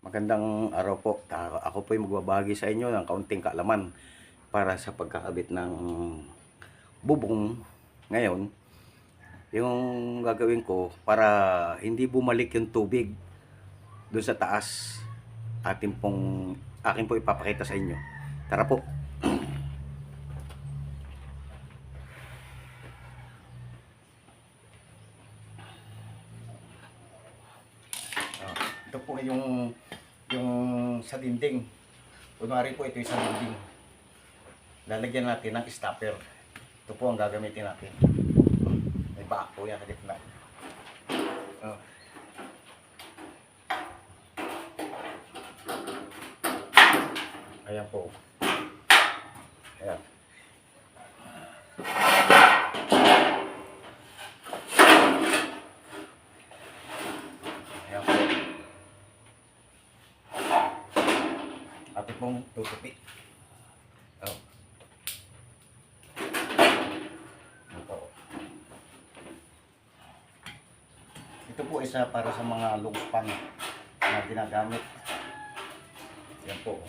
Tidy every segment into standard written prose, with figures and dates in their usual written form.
Magandang araw po. Ako po ay magbabahagi sa inyo ng kaunting kaalaman para sa pagkakabit ng bubong ngayon. Yung gagawin ko para hindi bumalik yung tubig doon sa taas, akin po ipapakita sa inyo. Tara po. Ito po yung sa dinding. Kunwari po ito yung sa dinding. Lalagyan natin ng stopper. Ito po ang gagamitin natin. May baak po yan sa gitna. Ayan po. Ayan. Ayan po. Atin pong tutupi. Oh. Ayan po. Ito po isa para sa mga long span na ginagamit. Ayan po.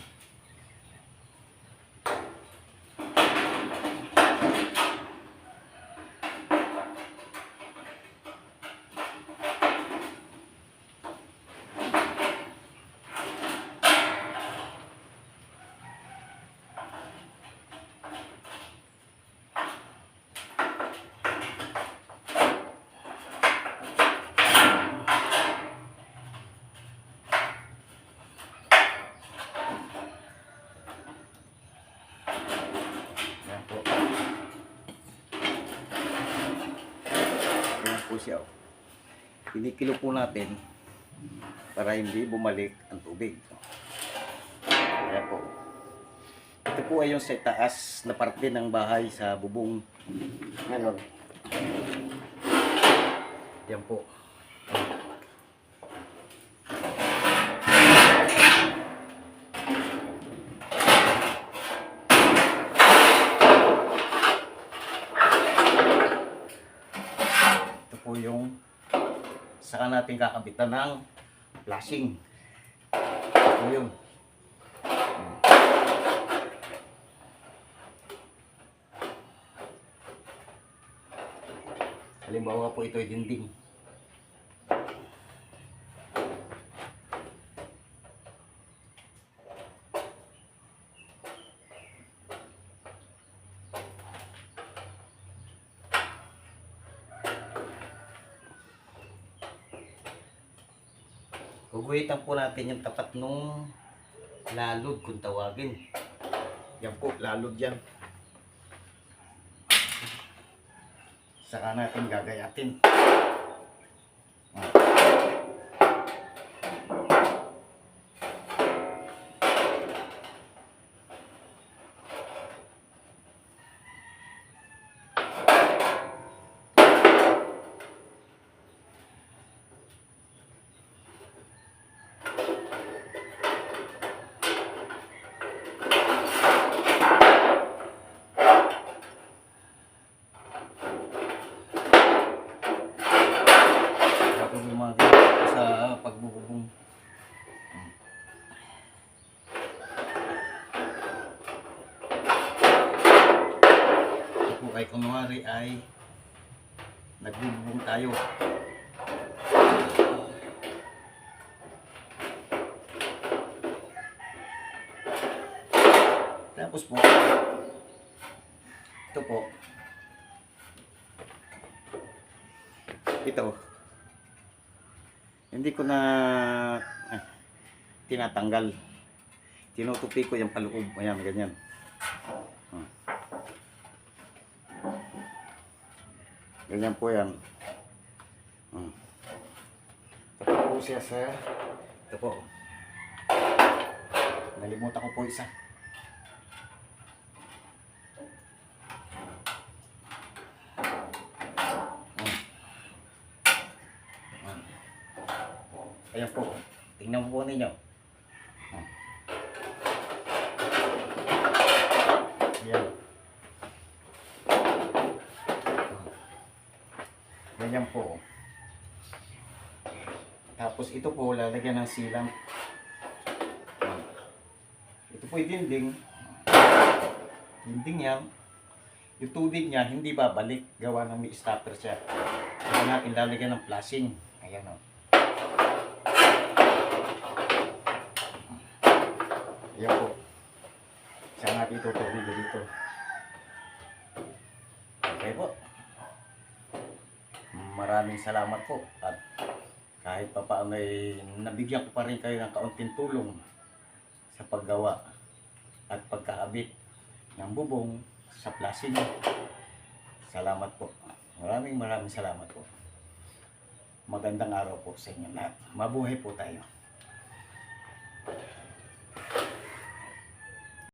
Po siya. Kinikilo po natin para hindi bumalik ang tubig. Ayan po. Ito po ay yung sa taas na parte ng bahay sa bubong. Ngayon. Ayan po. Yung saka natin kakabitan ng flashing. Ito yun. Halimbawa po ito ay dinding. Guguhitan po natin yung tapat nung lalod kung tawagin. Yan po, lalod yan. Saka natin gagayatin. Sa pagbububong. Ito po ay kunwari ay nagbububong tayo. Tapos po ito po ito hindi ko na tinatanggal. Tinutupi ko yung paloob. Ayan, ganyan. Ganyan po yan. Ito po siya sa ito po. Nalimutan ko po isa. Ayan po. Tingnan po ninyo. Ayan. Ganyan po. Tapos ito po lalagyan ng silang. Ito po yung dinding. Dinding yan. Yung tubig niya hindi babalik. Gawa ng may stopper siya. Kaya natin lalagyan ng flashing. Ayan o. Ayan po. Saan natin ito dito. Okay po. Maraming salamat po. At kahit pa paano ay nabigyan ko pa rin kayo ng kaunting tulong sa paggawa at pagkaabit ng bubong sa flashing. Salamat po. Maraming salamat po. Magandang araw po sa inyo lahat. Mabuhay po tayo.